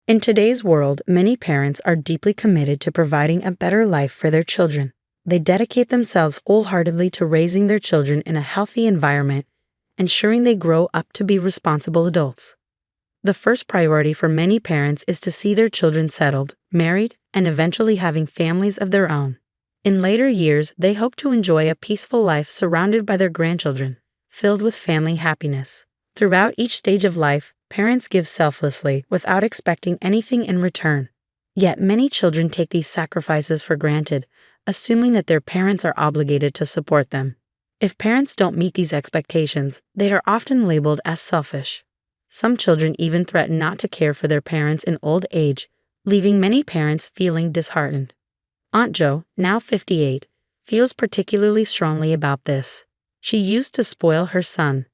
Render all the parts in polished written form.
In today's world, many parents are deeply committed to providing a better life for their children. They dedicate themselves wholeheartedly to raising their children in a healthy environment, ensuring they grow up to be responsible adults. The first priority for many parents is to see their children settled, married, and eventually having families of their own. In later years, they hope to enjoy a peaceful life surrounded by their grandchildren, filled with family happiness. Throughout each stage of life, parents give selflessly without expecting anything in return. Yet many children take these sacrifices for granted, assuming that their parents are obligated to support them. If parents don't meet these expectations, they are often labeled as selfish. Some children even threaten not to care for their parents in old age, leaving many parents feeling disheartened. Aunt Jo, now 58, feels particularly strongly about this. She used to spoil her son,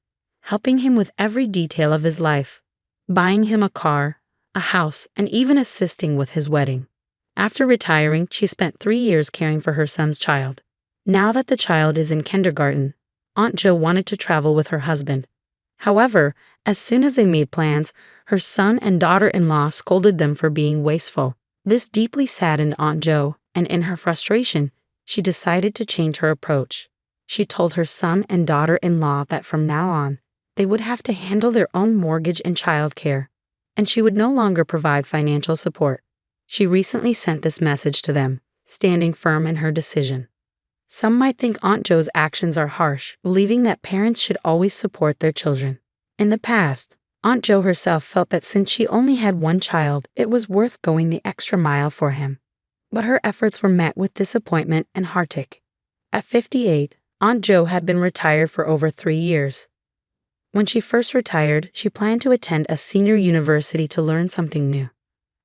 helping him with every detail of his life, buying him a car, a house, and even assisting with his wedding. After retiring, she spent 3 years caring for her son's child. Now that the child is in kindergarten, Aunt Jo wanted to travel with her husband. However, as soon as they made plans, her son and daughter-in-law scolded them for being wasteful. This deeply saddened Aunt Jo, and in her frustration, she decided to change her approach. She told her son and daughter-in-law that from now on, they would have to handle their own mortgage and childcare, and she would no longer provide financial support. She recently sent this message to them, standing firm in her decision. Some might think Aunt Jo's actions are harsh, believing that parents should always support their children. In the past, Aunt Jo herself felt that since she only had one child, it was worth going the extra mile for him. But her efforts were met with disappointment and heartache. At 58, Aunt Jo had been retired for over 3 years. When she first retired, she planned to attend a senior university to learn something new.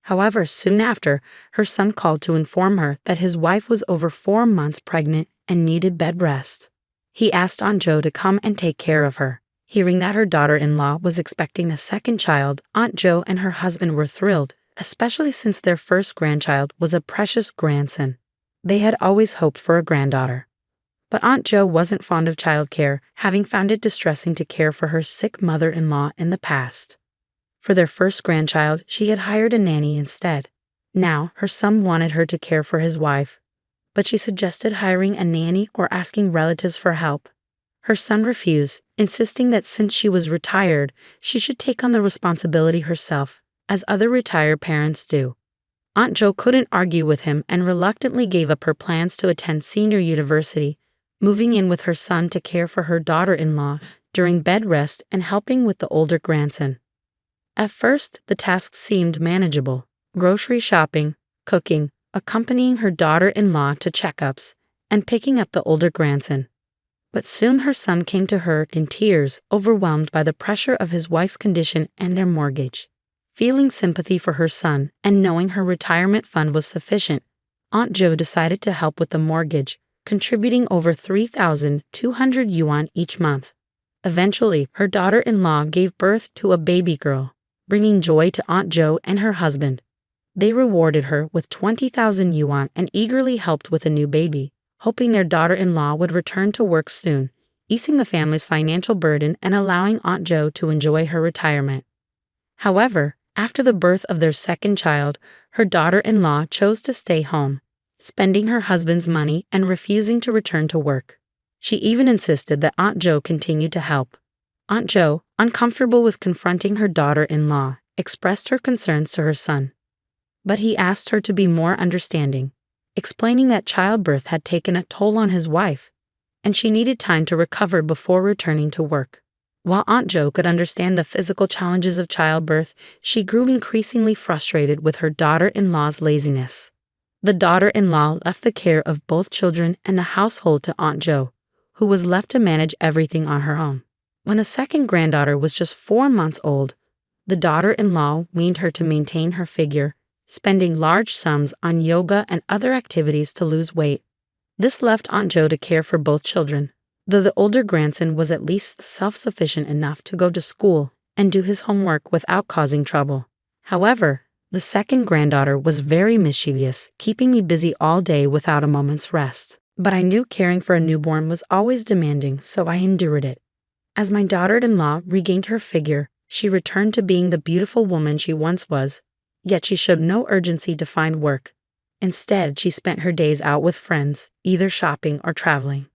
However, soon after, her son called to inform her that his wife was over 4 months pregnant and needed bed rest. He asked Aunt Jo to come and take care of her. Hearing that her daughter-in-law was expecting a second child, Aunt Jo and her husband were thrilled, especially since their first grandchild was a precious grandson. They had always hoped for a granddaughter. But Aunt Jo wasn't fond of childcare, having found it distressing to care for her sick mother-in-law in the past. For their first grandchild, she had hired a nanny instead. Now, her son wanted her to care for his wife, but she suggested hiring a nanny or asking relatives for help. Her son refused, insisting that since she was retired, she should take on the responsibility herself, as other retired parents do. Aunt Jo couldn't argue with him and reluctantly gave up her plans to attend senior university, moving in with her son to care for her daughter-in-law during bed rest and helping with the older grandson. At first, the tasks seemed manageable: grocery shopping, cooking, accompanying her daughter-in-law to checkups, and picking up the older grandson. But soon her son came to her in tears, overwhelmed by the pressure of his wife's condition and their mortgage. Feeling sympathy for her son and knowing her retirement fund was sufficient, Aunt Jo decided to help with the mortgage, contributing over 3,200 yuan each month. Eventually, her daughter-in-law gave birth to a baby girl, bringing joy to Aunt Jo and her husband. They rewarded her with 20,000 yuan and eagerly helped with a new baby, hoping their daughter-in-law would return to work soon, easing the family's financial burden and allowing Aunt Jo to enjoy her retirement. However, after the birth of their second child, her daughter-in-law chose to stay home, spending her husband's money and refusing to return to work. She even insisted that Aunt Jo continue to help. Aunt Jo, uncomfortable with confronting her daughter-in-law, expressed her concerns to her son. But he asked her to be more understanding, explaining that childbirth had taken a toll on his wife, and she needed time to recover before returning to work. While Aunt Jo could understand the physical challenges of childbirth, she grew increasingly frustrated with her daughter-in-law's laziness. The daughter-in-law left the care of both children and the household to Aunt Jo, who was left to manage everything on her own. When a second granddaughter was just 4 months old, the daughter-in-law weaned her to maintain her figure, spending large sums on yoga and other activities to lose weight. This left Aunt Jo to care for both children, though the older grandson was at least self-sufficient enough to go to school and do his homework without causing trouble. However, the second granddaughter was very mischievous, keeping me busy all day without a moment's rest. But I knew caring for a newborn was always demanding, so I endured it. As my daughter-in-law regained her figure, she returned to being the beautiful woman she once was. Yet she showed no urgency to find work. Instead, she spent her days out with friends, either shopping or traveling.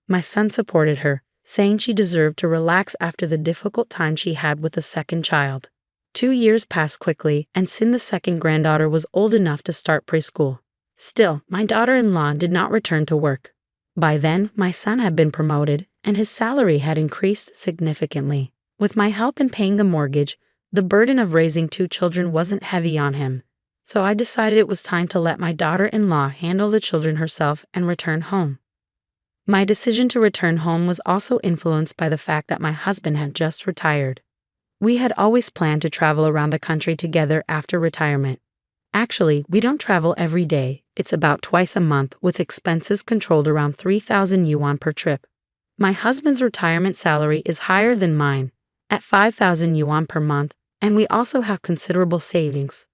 My son supported her, saying she deserved to relax after the difficult time she had with the second child. 2 years passed quickly, and soon the second granddaughter was old enough to start preschool. Still, my daughter-in-law did not return to work. By then, my son had been promoted, and his salary had increased significantly. With my help in paying the mortgage, the burden of raising 2 children wasn't heavy on him. So I decided it was time to let my daughter-in-law handle the children herself and return home. My decision to return home was also influenced by the fact that my husband had just retired. We had always planned to travel around the country together after retirement. Actually, we don't travel every day, it's about twice a month, with expenses controlled around 3,000 yuan per trip. My husband's retirement salary is higher than mine, at 5,000 yuan per month, and we also have considerable savings.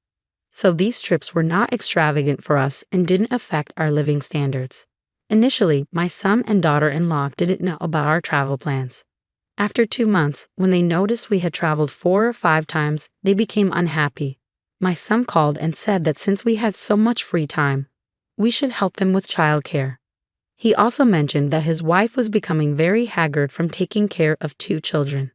So these trips were not extravagant for us and didn't affect our living standards. Initially, my son and daughter-in-law didn't know about our travel plans. After 2 months, when they noticed we had traveled 4 or 5 times, they became unhappy. My son called and said that since we had so much free time, we should help them with childcare. He also mentioned that his wife was becoming very haggard from taking care of 2 children.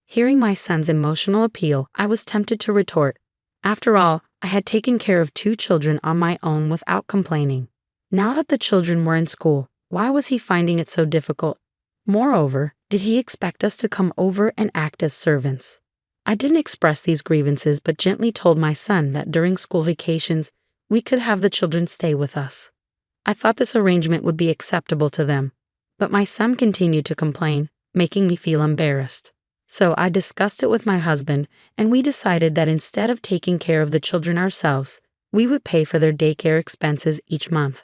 Hearing my son's emotional appeal, I was tempted to retort. After all, I had taken care of 2 children on my own without complaining. Now that the children were in school, why was he finding it so difficult? Moreover, did he expect us to come over and act as servants? I didn't express these grievances but gently told my son that during school vacations, we could have the children stay with us. I thought this arrangement would be acceptable to them, but my son continued to complain, making me feel embarrassed. So I discussed it with my husband, and we decided that instead of taking care of the children ourselves, we would pay for their daycare expenses each month.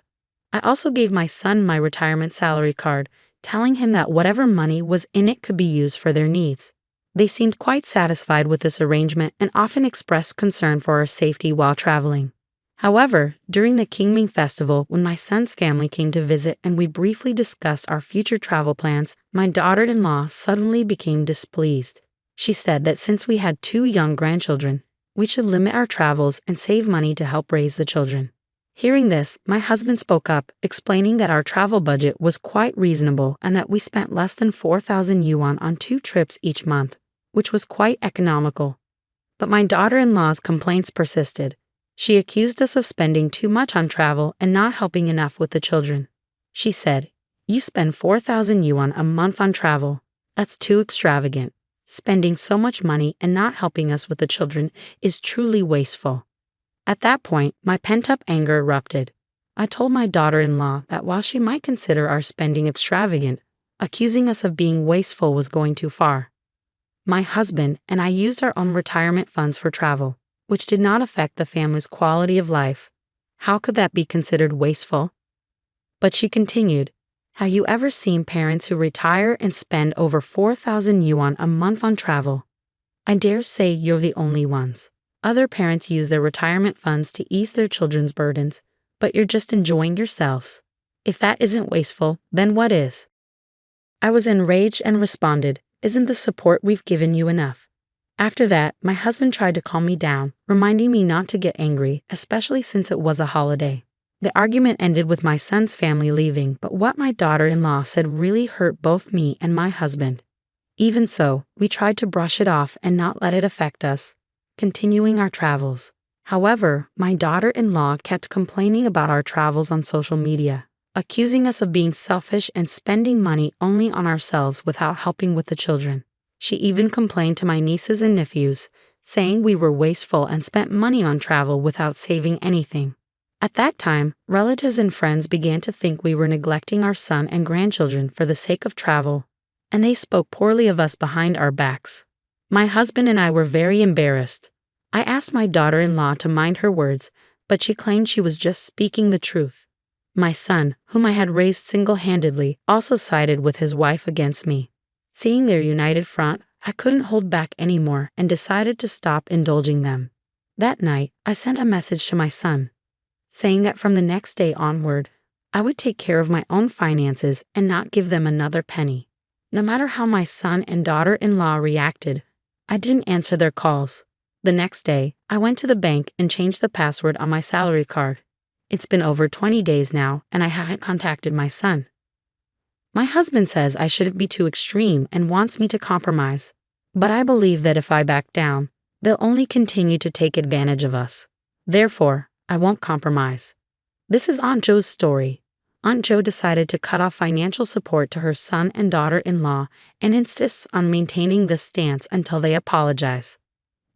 I also gave my son my retirement salary card, telling him that whatever money was in it could be used for their needs. They seemed quite satisfied with this arrangement and often expressed concern for our safety while traveling. However, during the Qingming festival, when my son's family came to visit and we briefly discussed our future travel plans, my daughter-in-law suddenly became displeased. She said that since we had 2 young grandchildren, we should limit our travels and save money to help raise the children. Hearing this, my husband spoke up, explaining that our travel budget was quite reasonable and that we spent less than 4,000 yuan on 2 trips each month, which was quite economical. But my daughter-in-law's complaints persisted. She accused us of spending too much on travel and not helping enough with the children. She said, "You spend 4,000 yuan a month on travel. That's too extravagant. Spending so much money and not helping us with the children is truly wasteful." At that point, my pent-up anger erupted. I told my daughter-in-law that while she might consider our spending extravagant, accusing us of being wasteful was going too far. My husband and I used our own retirement funds for travel, which did not affect the family's quality of life. How could that be considered wasteful? But she continued, "Have you ever seen parents who retire and spend over 4,000 yuan a month on travel? I dare say you're the only ones. Other parents use their retirement funds to ease their children's burdens, but you're just enjoying yourselves. If that isn't wasteful, then what is?" I was enraged and responded, "Isn't the support we've given you enough?" After that, my husband tried to calm me down, reminding me not to get angry, especially since it was a holiday. The argument ended with my son's family leaving, but what my daughter-in-law said really hurt both me and my husband. Even so, we tried to brush it off and not let it affect us, continuing our travels. However, my daughter-in-law kept complaining about our travels on social media, accusing us of being selfish and spending money only on ourselves without helping with the children. She even complained to my nieces and nephews, saying we were wasteful and spent money on travel without saving anything. At that time, relatives and friends began to think we were neglecting our son and grandchildren for the sake of travel, and they spoke poorly of us behind our backs. My husband and I were very embarrassed. I asked my daughter-in-law to mind her words, but she claimed she was just speaking the truth. My son, whom I had raised single-handedly, also sided with his wife against me. Seeing their united front, I couldn't hold back anymore and decided to stop indulging them. That night, I sent a message to my son, saying that from the next day onward, I would take care of my own finances and not give them another penny. No matter how my son and daughter-in-law reacted, I didn't answer their calls. The next day, I went to the bank and changed the password on my salary card. It's been over 20 days now, and I haven't contacted my son. My husband says I shouldn't be too extreme and wants me to compromise. But I believe that if I back down, they'll only continue to take advantage of us. Therefore, I won't compromise. This is Aunt Joe's story. Aunt Joe decided to cut off financial support to her son and daughter-in-law and insists on maintaining this stance until they apologize.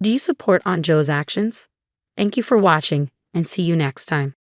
Do you support Aunt Joe's actions? Thank you for watching, and see you next time.